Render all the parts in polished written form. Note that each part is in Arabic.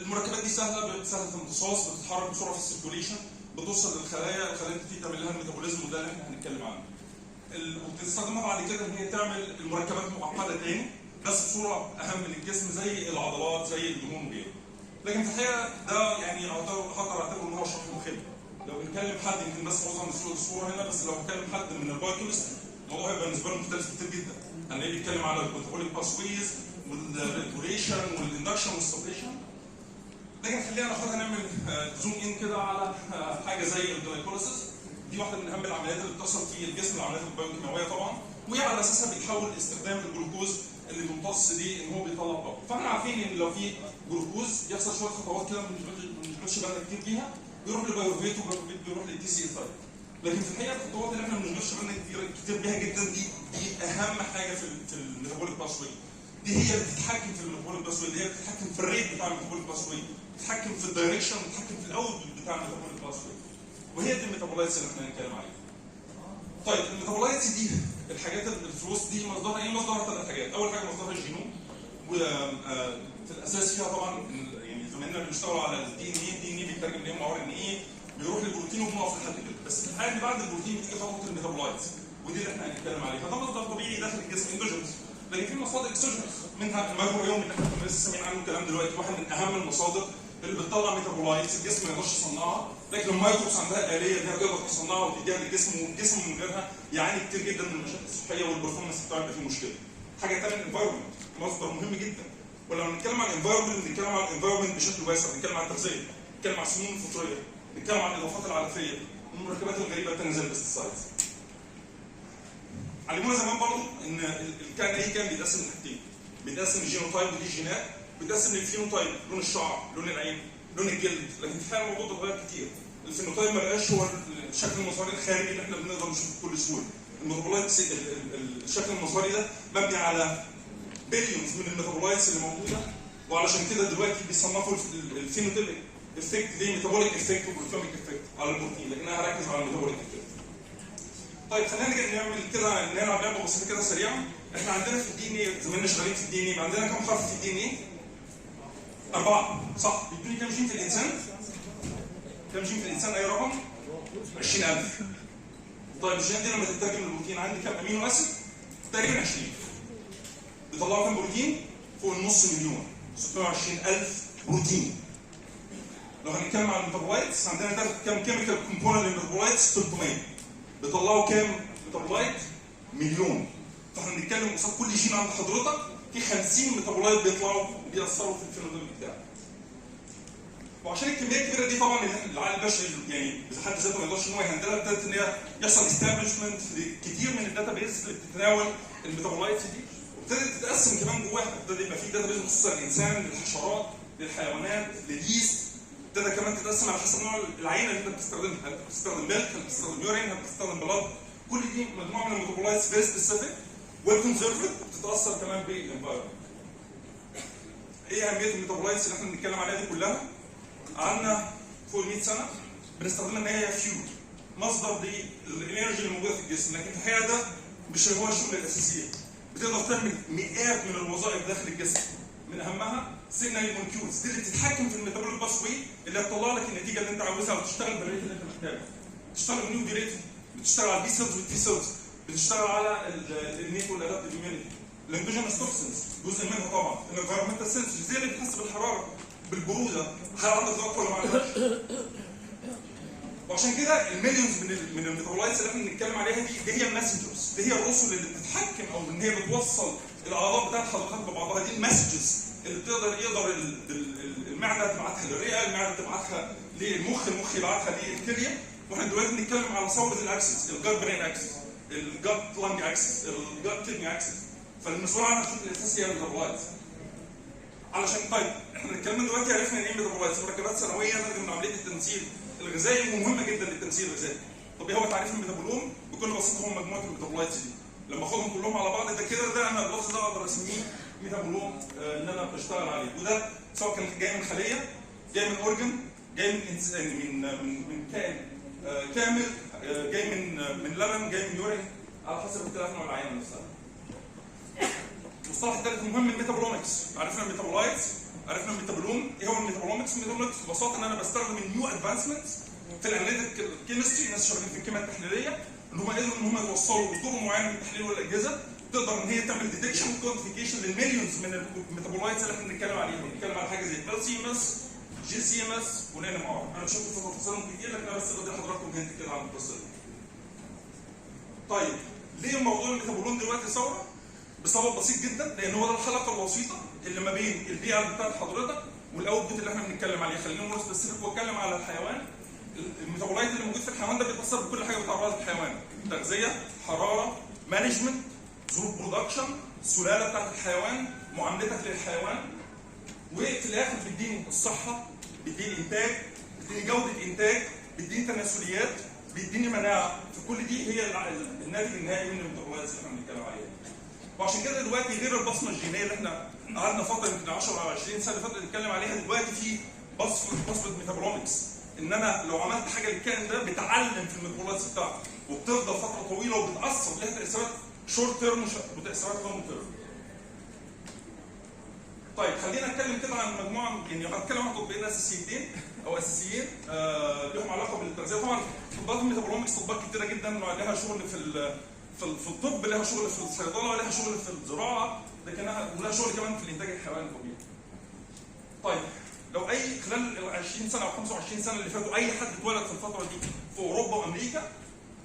المركبات دي سهله في الامتصاص، بتتحرك بسرعه في السيركوليشن، بتوصل للخلايا، الخلايا دي تعمل لها الميتابوليزم، وده اللي احنا هنتكلم عنه. وبتستخدمها بعد كده ان هي تعمل المركبات معقده تاني بس بصوره اهم للجسم زي العضلات زي الدهون وغيره. لكن في الحقيقه ده يعني هقدر اعتبره ان هو شرح مخل. لو بنكلم حد يمكن بس معظم الصوره هنا، بس لو بنكلم حد من البايوكيمست الموضوع هيبقى بالنسبه له مختلف كتير جدا. هنلاقيه بيتكلم على الميتابوليك باسويز والريجوليشن والاندكشن والسبريشن. لكن خلينا ناخدها نعمل زوم ان كده على حاجه زي الجلايكوليسيس. دي واحده من اهم العمليات اللي بتحصل في الجسم، العمليات البيوكيماويه طبعا، وهي على اساسها بيتحول استخدام الجلوكوز اللي بيمتص دي ان هو بيطلع باور. فاحنا عارفين ان لو في جلوكوز يحصل شويه خطوات كده ما بنشغلش بالنا كتير بيها، بيروح للبايوفيت وبايوفيت بيروح للتي سي اف. لكن في الحقيقه الخطوات اللي احنا ما بنشغلش بالنا كتير بيها جدا دي اهم حاجه في الميتابوليك باسوي. دي هي اللي بتتحكم في الميتابوليك باسوي، اللي هي بتتحكم في الريت بتاع الميتابوليك باسوي، بتتحكم في الدايركشن، بتتحكم في الاوت بتاع الميتابوليك باسوي. وهي دي الميتابولايتس اللي احنا هنتكلم عليها. طيب الميتابولايتس دي الحاجات الفلوس دي مصدرها ايه؟ مصدرها ثلاث حاجات. اول حاجه مصدرها الجينوم، وفي الاساس فيها طبعا يعني زمايلنا اللي بيشتغلوا على الدي ان اي، الدي ان اي بيترجم لام ار ان اي، بيروح للبروتين وبنقف لحد كده. بس في الحقيقه بعد البروتين بتيجي خطوه الميتابولايتس، ودي اللي احنا هنتكلم عليها. فده مصدر طبيعي داخل الجسم اندوجينس، لكن في مصادر اكسوجينس منها الميكروبيوم اللي احنا كنا لسه سامعين عنه كلام دلوقتي، واحد من اهم المصادر اللي بتطلع ميتابولايتس الجسم ما يقدرش يصنعها، لكن الميكروبس عندها الاليه انها تقدر تصنعها وتديها للجسم، والجسم من غيرها يعاني كتير جدا من المشاكل الصحيه والبرفورمانس بتاعه يبقى فيه مشكله. حاجه ثانيه الانفايرمنت، مصدر مهم جدا. ولما بنتكلم عن الانفايرمنت بنتكلم عن الانفايرمنت بشكل واسع، بنتكلم عن التغذيه، بنتكلم عن السموم الفطريه، بنتكلم عن الاضافات العلفيه، المركبات الغريبه الثانيه زي البستسايدز. علمونا زمان برضه ان الكائن ايه كان بيتقسم لحاجتين، بيتقسم للجينوتايب ودي الجينات، بيتقسم للفينوتايب لون الشعر، لون العين، لون الجلد. لكن في الحقيقه الموضوع ده اتغير كتير. الفينوتايب ما بقاش هو الشكل المظهري الخارجي اللي احنا بنقدر نشوفه بكل سهوله. الميتابولايتس الشكل المظهري ده مبني على بليونز من الميتابولايتس اللي موجوده، وعلشان كده دلوقتي بيصنفوا الفينوتيبك افكت ليه ميتابوليك افكت وبروتوميك افكت على البروتين، لكن انا هركز على الميتابوليك افكت. طيب خلينا نعمل كده نلعب لعبه بسيطه كده سريعه. احنا عندنا في الدي ان اي زمايلنا شغالين في الدي ان اي، عندنا كم حرف في الدي ان اي؟ 4 صح؟ بيدوني كام جين في الانسان؟ كام جين في الانسان اي رقم؟ 20000. طيب الجين دي لما تترجم للبروتين عندي كام امينو اسيد؟ تقريبا 20. بيطلعوا كام بروتين؟ فوق النص مليون، 620,000 بروتين. لو هنتكلم عن الميتابولايتس عندنا كام كيميكال كومبوننت للميتابولايتس؟ 300. بيطلعوا كام ميتابولايت؟ مليون. فاحنا بنتكلم قصاد كل جين عند حضرتك في 50 ميتابولايت بيطلعوا بيأثروا في الفينوتيب بتاعك. وعشان الكميه الكبيره دي طبعا العقل البشري يعني بحد ذاته ما يقدرش ان هو يهندلها، ابتدت ان هي يحصل استابلشمنت لكتير من الداتا بيز اللي بتتناول الميتابولايتس دي، وابتدت تتقسم كمان جواها، ابتدى يبقى في داتا بيز مخصوصه للانسان، للحشرات، للحيوانات، لليست. ابتدى كمان تتقسم على حسب نوع العينه اللي انت بتستخدمها، هل بتستخدم ميلك، هل بتستخدم يورين، هل بتستخدم بلاد. كل دي مجموعه من الميتابولايتس فيري سبيسيفيك ويل كونزرفد، بتتاثر كمان بالانفايرمنت. ايه اهميه الميتابولايتس اللي احنا بنتكلم عليها دي كلها؟ قعدنا فوق 100 سنه بنستخدمها ان هي فيول، مصدر للانرجي اللي موجوده في الجسم، لكن في الحقيقه ده مش هو الشغل الاساسيه. بتقدر تعمل مئات من الوظائف داخل الجسم، من اهمها سيجنال مولكيولز دي اللي بتتحكم في الميتابوليك باسوي اللي هتطلع لك النتيجه اللي انت عاوزها وتشتغل بالريت اللي انت محتاجه. بتشتغل نيو ديريت، بتشتغل على البي سيلز والتي سيلز، بتشتغل على النيت والادابتيف اميونيتي، الاندوجينس توكسنز جزء منها طبعا، الانفيرمنتال سنسورز زي اللي بتحس بالحراره بالبروده، هل عندك ضغط ولا ما عندكش؟ وعشان كده المليونز من الميتابولايتس اللي احنا بنتكلم عليها دي هي الماسنجرز، دي هي الرسل اللي بتتحكم او ان هي بتوصل الاعضاء بتاعت حضرتك ببعضها. دي المسجز اللي يقدر المعده تبعتها للرئه، المعده تبعتها للمخ، المخ يبعتها للكليه. واحنا دلوقتي بنتكلم على ثوره الاكسس، الجات برين اكسس، الجات لانج اكسس، الجات كيدني اكسس. فالمسؤول عنها الخط الاساسي هي الميتابولايتس. علشان طيب احنا بنتكلم دلوقتي عرفنا ايه ميتابولايتس، مركبات ثانويه ناتجه من عمليه التمثيل الغذائي ومهمه جدا للتمثيل الغذائي. طب ايه هو تعريف الميتابولوم؟ بكل بساطه هم مجموعه الميتابولايتس دي. لما اخدهم كلهم على بعض ده كده ده انا اللفظ ده اقدر اسميه ميتابولوم ان انا بشتغل عليه. وده سواء كان جاي من خليه، جاي من اورجن، جاي من انسان، من كائن كامل، جاي من لبن، جاي من يورين، على حسب اختلاف نوع العينه نفسها. المصطلح الثالث المهم الميتابولومكس. عرفنا الميتابولايتس، عرفنا الميتابولوم. ايه هو الميتابولومكس؟ ميتابولومكس؟ الميتابولومكس ببساطه ان انا بستخدم النيو ادفانسمنتس في الاناليتيك كيمستري، الناس شغالين في الكيمياء التحليليه، ان هم قدروا ان هم يوصلوا بطرق معينه من التحليل والاجهزه تقدر ان هي تعمل ديتكشن وكوانتيفيكيشن للمليونز من الميتابولايتس اللي احنا بنتكلم عليهم. بنتكلم على حاجه زي LC-MS، GC-MS والNMR. انا مش هدخل في تفاصيلهم كتير، لكن انا بس بدي حضراتكم هنت كده عن القصه دي. طيب ليه موضوع الميتابولون دلوقتي ثوره؟ بسبب بسيط جدا، لان هو ده الحلقه الوسيطه اللي ما بين البيئه بتاعت حضرتك والاوتبوت اللي احنا بنتكلم عليه. خلينا نقول سبيسيفيك واتكلم على الحيوان. الميتابولايت اللي موجود في الحيوان ده بيتاثر بكل حاجه بتعرضها الحيوان: تغذيه، حراره، مانجمنت، ظروف برودكشن، السلاله بتاعت الحيوان، معاملتك للحيوان، وفي الاخر بيديني الصحه، بيديني انتاج، بيديني جوده انتاج، بيديني تناسليات، بيديني مناعه. فكل دي هي الناتج النهائي من الميتابولايتس اللي احنا بنتكلم عليها. وعشان كده دلوقتي غير البصمه الجينيه اللي احنا قعدنا فتره يمكن 10 او 20 سنه فاتت نتكلم عليها، دلوقتي في بصمه ميتابولومكس، ان انا لو عملت حاجه للكائن ده بتعلم في الميتابولايتس بتاعته وبتفضل فتره طويله وبتاثر، لها تاثيرات شورت تيرم وتاثيرات لونج تيرم. طيب خلينا نتكلم كده عن مجموعه، يعني هنتكلم عن تطبيقين اساسيتين او اساسيين لهم علاقه بالتغذيه. طبعا تطبيقات الميتابولومكس تطبيقات كتيره جدا، لها شغل في الطب، لها شغل في الصيدله، لها شغل في الزراعه، لكنها لها شغل كمان في الانتاج الحيواني الطبيعي. طيب لو اي خلال ال 20 سنه او 25 سنه اللي فاتوا اي حد اتولد في الفتره دي في اوروبا وامريكا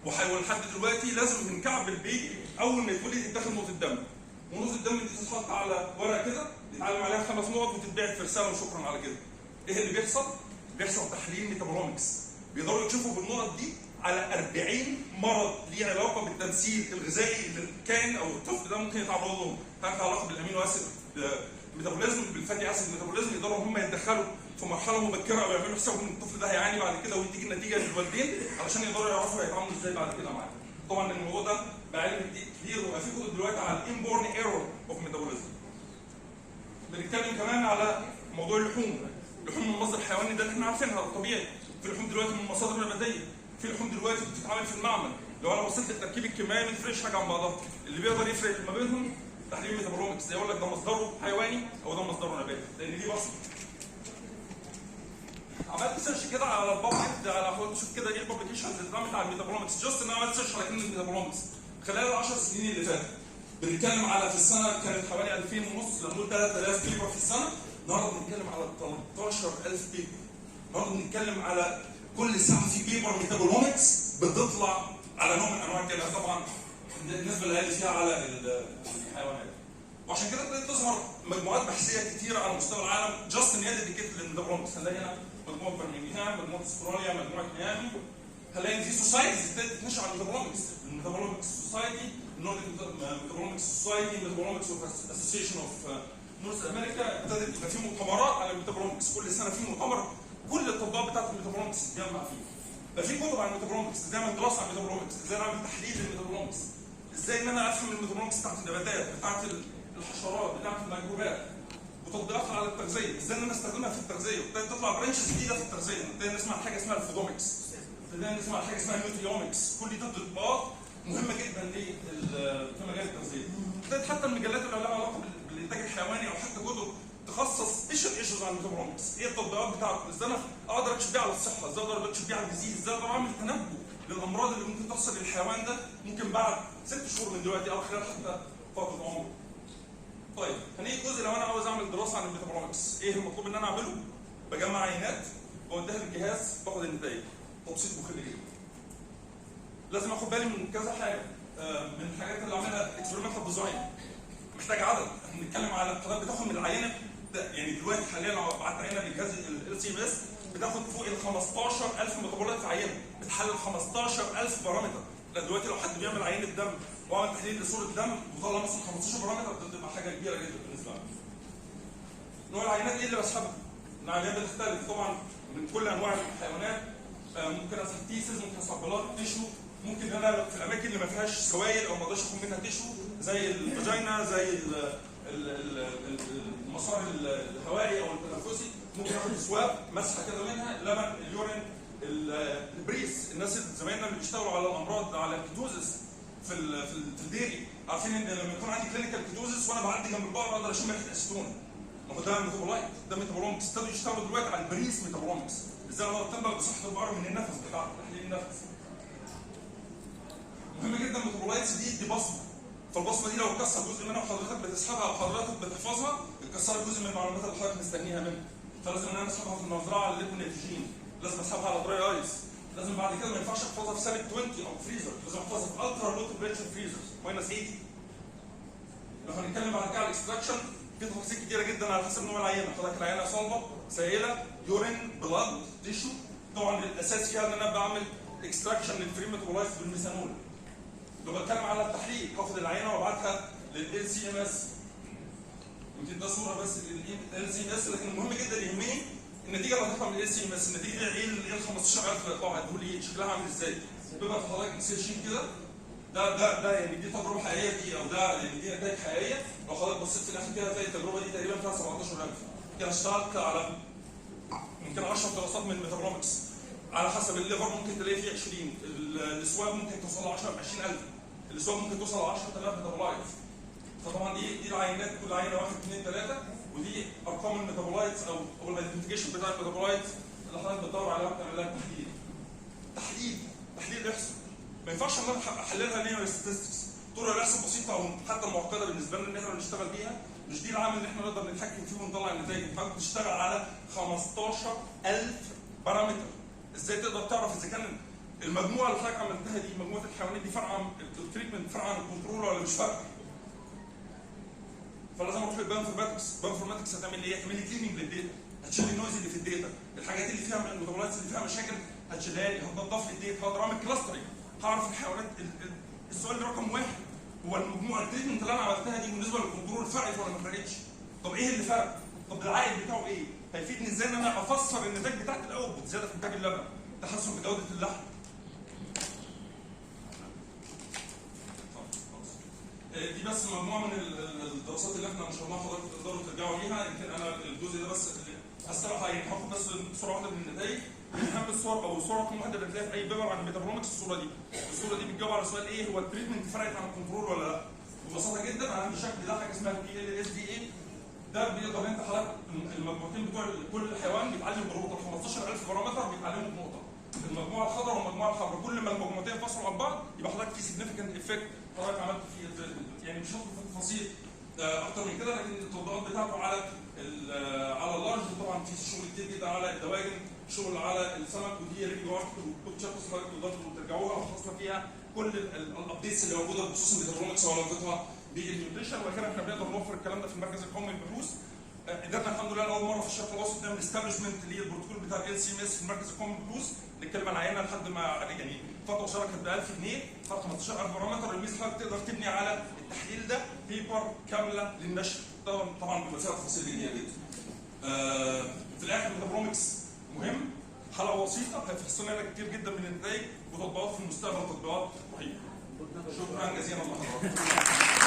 ولحد دلوقتي لازم من كعب البيبي اول ما يتولد يتاخد نقطه دم، ونقطه الدم دي تتحط على ورقه كده يتعلم عليها 5 نقط وتتباعت في رساله وشكرا على كده. ايه اللي بيحصل؟ بيحصل تحليل ميتابولومكس، بيقدروا يكشفوا بالنقط دي على 40 مرض ليه علاقه بالتمثيل الغذائي اللي الكائن او الطفل ده ممكن يتعرض لهم، حاجه علاقه بالامينو اسيد ميتابوليزم، بالفاتي اسيد ميتابوليزم. يقدروا هم يتدخلوا في مرحله مبكره او يعملوا حسابهم ان الطفل ده هيعاني بعد كده وتيجي النتيجه للوالدين علشان يقدروا يعرفوا هيتعاملوا ازاي بعد كده معاه. طبعا الموضوع ده بعلم كتير وبقى في كتب دلوقتي على الانبورن ايرور اوف ميتابوليزم. بنتكلم كمان على موضوع اللحوم. اللحوم من المصدر الحيواني ده اللي احنا عارفينها الطبيعي. في لحوم دلوقتي من المصادر النباتيه، في لحوم دلوقتي بتتعمل في المعمل. لو انا بصيت للتركيب الكيميائي ما تفرقش حاجه عن بعضها، اللي بيقدر يفرق ما بينهم تحليل ميتابولومكس، ده يقول لك ده مصدره حيواني او ده مصدره نباتي، لان دي بصمه. عملت سيرش كده على البابليك، على حاولت اشوف كده ايه الببليكيشنز اللي اتعملت على الميتابولومكس، جاست ان انا عملت سيرش على كلمه ميتابولومكس خلال ال 10 سنين اللي فاتت. بنتكلم على في السنه كانت حوالي 2000 ونص، لما نقول 3000 بيبر في السنه، النهارده بنتكلم على 13000 بيبر. النهارده بنتكلم على كل ساعه في بيبر ميتابولومكس بتطلع على نوع من انواع الكلى، طبعا النسبه اللي قالت فيها على الحيوانات. وعشان كده ابتدت تظهر مجموعات بحثيه كتيره على مستوى العالم جاست ان هي ديديكيتد للميتابولومكس. هنلاقي هنا مجموعه برمنجهام، مجموعه استراليا، مجموعه ميامي. هنلاقي ان في سوسايتيز ابتدت تتنشر على الميتابولومكس سوسايتي، النورث ميتابولومكس سوسايتي، ميتابولومكس اسوسيشن اوف نورث امريكا. ابتدت يبقى في مؤتمرات على الميتابولومكس، كل سنه في مؤتمر كل التطبيقات بتاعت الميتابولومكس تتجمع فيه. بقى في كتب عن الميتابولومكس، ازاي اعمل دراسه عن الميتابولومكس، ازاي اعمل تحليل للميتابولومكس، ازاي ان انا افهم الميتابولومكس بتاعت النباتات، بتاعت الحشرات، بتاعت الميكروبات، وتطبيقاتها على التغذيه، ازاي ان انا استخدمها في التغذيه. وابتدت تطلع برانشز جديده في التغذيه، ابتدينا نسمع حاجه اسمها الفودومكس، ابتدينا نسمع حاجه اسمها النيوتريومكس. كل دي تطبيقات مهمه جدا في مجال التغذيه. ابتدت حتى المجلات اللي لها علاقه بالانتاج الحيواني او حتى كتب تخصص سبيشال ايشوز عن الميتابولومكس. ايه التطبيقات بتاعته؟ ازاي انا اقدر اكشف بيها على الصحه، ازاي اقدر اكشف بيها على الديزيز، ازاي اقدر اعمل تنبؤ للامراض اللي ممكن تحصل للحيوان ده ممكن بعد 6 شهور من دلوقتي او خلال حتى فتره عمره. طيب هنيجي جزء لو انا عاوز اعمل دراسه عن الميتابولومكس، ايه المطلوب ان انا اعمله؟ بجمع عينات بوديها للجهاز باخد النتائج. تبسيط مخل جدا. لازم اخد بالي من كذا حاجه. من الحاجات اللي عاملها اكسبيرمنتال ديزاين محتاج عدد. احنا بنتكلم على القناه بتاخد من العينه يعني دلوقتي حاليا لو بعت عينه بالجهاز LC-MS بتاخد فوق ال 15000 ميتابولايت في عينه، بتحلل 15000 بارامتر. لا دلوقتي لو حد بيعمل عينه دم وعمل تحليل لصوره دم وطلع مثلا 15 بارامتر بتبقى حاجه كبيره جدا بالنسبه لنا. نوع العينات ايه اللي بسحبها؟ العينات بتختلف طبعا من كل انواع الحيوانات. ممكن اسحب تيسز، ممكن اسحب بلاد تيشو، ممكن انا في الاماكن اللي ما فيهاش سوائل او ما اقدرش اخد منها تيشو زي الفاجينا، زي المسار الهوائي او التنفسي، ممكن اخد سواب مسحه كده منها، لبن، اليورين، البريس. الناس زمايلنا اللي بيشتغلوا على الامراض على الكيتوزس في الديري عارفين ان لما يكون عندي كلينيكال كيتوزس وانا بعدي جنب البقره اقدر اشم ريحه الاسيتون. ما هو ده ميتابولايت، ده ميتابولومكس. ابتدوا يشتغلوا دلوقتي على البريس ميتابولومكس، ازاي اقدر اتنبأ بصحه البقره من النفس بتاعها، تحليل النفس. مهم جدا الميتابولايتس دي بصمه، فالبصمه دي لو اتكسر جزء منها وحضرتك بتسحبها او حضرتك بتحفظها، اتكسرت جزء من المعلومات اللي حضرتك مستنيها منها. فلازم ان انا اسحبها في المزرعه على الليكويد نيتروجين، لازم اسحبها على دراي ايس، لازم بعد كده ما ينفعش احفظها في سالب 20 او فريزر، لازم احفظها في الترا لو تمبريتشر فريزرز ماينس 80. لو هنتكلم بعد كده على الاكستراكشن في تفاصيل كتيره جدا على حسب نوع العينه، حضرتك العينه صلبه، سائله، يورين، بلاد، تيشو. طبعا الاساس فيها ان انا بعمل اكستراكشن للفري ميتابولايتس بالميثانول. لو بتكلم على التحليل هاخد العينه وابعتها للال سي ام اس. يمكن ده صوره بس للال سي ام اس، لكن المهم جدا يهمني النتيجه اللي هتطلع من ال سي ام اس. النتيجه دي ايه ال 15000 اللي هيطلعوا هتقول ايه شكلها عامل ازاي؟ بيبقى في حضرتك اكسل شيت كده، ده يعني دي تجربه حقيقيه دي، او ده يعني دي نتائج حقيقيه. لو حضرتك بصيت في الاخر كده هتلاقي التجربه دي تقريبا فيها 17000. كده اشتغلت على يمكن 10 دراسات من الميتابولومكس. على حسب الليفر ممكن تلاقي فيه 20، السواب ممكن توصل ل 10 ب 20000، السواب ممكن توصل ل 10000 ميتابولايتس. فطبعا دي العينات، كل عينه 1 2 3، ودي ارقام الميتابولايتس او الايدنتيفيكيشن بتاع الميتابولايتس اللي حضرتك بتدور عليها وبتعمل لها تحليل احصاء. ما ينفعش ان انا احللها لينير ستاتستكس، طرق الاحصاء بسيطه او حتى معقده بالنسبه لنا ان احنا نشتغل بيها، مش دي العامل اللي احنا نقدر نتحكم فيه ونطلع النتائج. انت بتشتغل على 15000 بارامتر. ازاي تقدر تعرف اذا كان المجموعه اللي حضرتك عملتها دي، مجموعه الحيوانات دي فارقه عن التريتمنت، فارقه عن الكنترول ولا مش فارقه؟ فلازم اروح للبايوانفورماتكس. البايوانفورماتكس هتعمل ايه؟ هتعمل لي كليننج للداتا، هتشيل النويز اللي في الداتا، الحاجات اللي فيها من الميتابولايتس اللي فيها مشاكل هتشيلها لي، هتنضف لي الداتا، هقدر اعمل كلاسترنج، هعرف الحيوانات. السؤال رقم واحد هو المجموعه التريتمنت اللي انا عملتها دي بالنسبه للكنترول فرقت ولا ما فرقتش؟ طب ايه اللي فرق؟ طب العائد بتاعه ايه؟ هيفيدني ازاي ان انا افسر النتائج بتاعت الاوتبوت، زياده في انتاج اللبن، تحسن في جوده اللحم. دي بس مجموعه من الدراسات اللي احنا نشرناها، حضرتك تقدروا ترجعوا ليها. يمكن انا الجزء ده بس هسترح يعني هاخد بس صوره واحده من النتائج. من اهم الصور او الصوره رقم واحده اللي بتلاقيها في اي بيبر عن الميتابولومكس الصوره دي. الصوره دي بتجاوب على سؤال ايه هو التريتمنت فرقت عن الكنترول ولا لا؟ ببساطه جدا عندي شكل ده حاجه اسمها بي ال اس دي اي. ده بيقدر انت حضرتك المجموعتين بتوع كل حيوان بيتعلم بنقطه، 15000 بارامتر بيتعلموا بنقطه. المجموعه الخضراء والمجموعه الحمراء، كل ما المجموعتين انفصلوا عن بعض يبقى حضرتك في سيجنفكنت افكت حضرتك عملت فيه يعني مش هدخل في تفاصيل اكتر من كده، لكن التطبيقات بتاعته على اللارج طبعا في شغل كتير جدا على الدواجن، شغل على السمك، ودي ريفيو ارتكل وتشابترز حضرتك تقدروا ترجعوها وخلصنا فيها كل الابديتس اللي موجوده بخصوص الميتابولومكس وعلاقتها بالنيوتريشن. وكده احنا بنقدر نوفر الكلام ده في المركز القومي للبحوث. قدرنا الحمد لله لاول مره في الشرق الاوسط نعمل استابلشمنت للبروتوكول بتاع ال سي ام اس في المركز القومي للبحوث. نتكلم عن عينه لحد ما يعني فتره شركه ب 1000 جنيه، فرق 15000 بارامتر. الميزه حضرتك تقدر تبني على التحليل ده بيبر كامله للنشر، طبعا بيبقى فيها تفاصيل كتير جدا. في الاخر الميتابولومكس مهم، حلقه بسيطه هتحسن لنا كتير جدا من النتائج وتطبيقات في المستقبل، تطبيقات رهيبه. شكرا جزيلا لحضراتكم.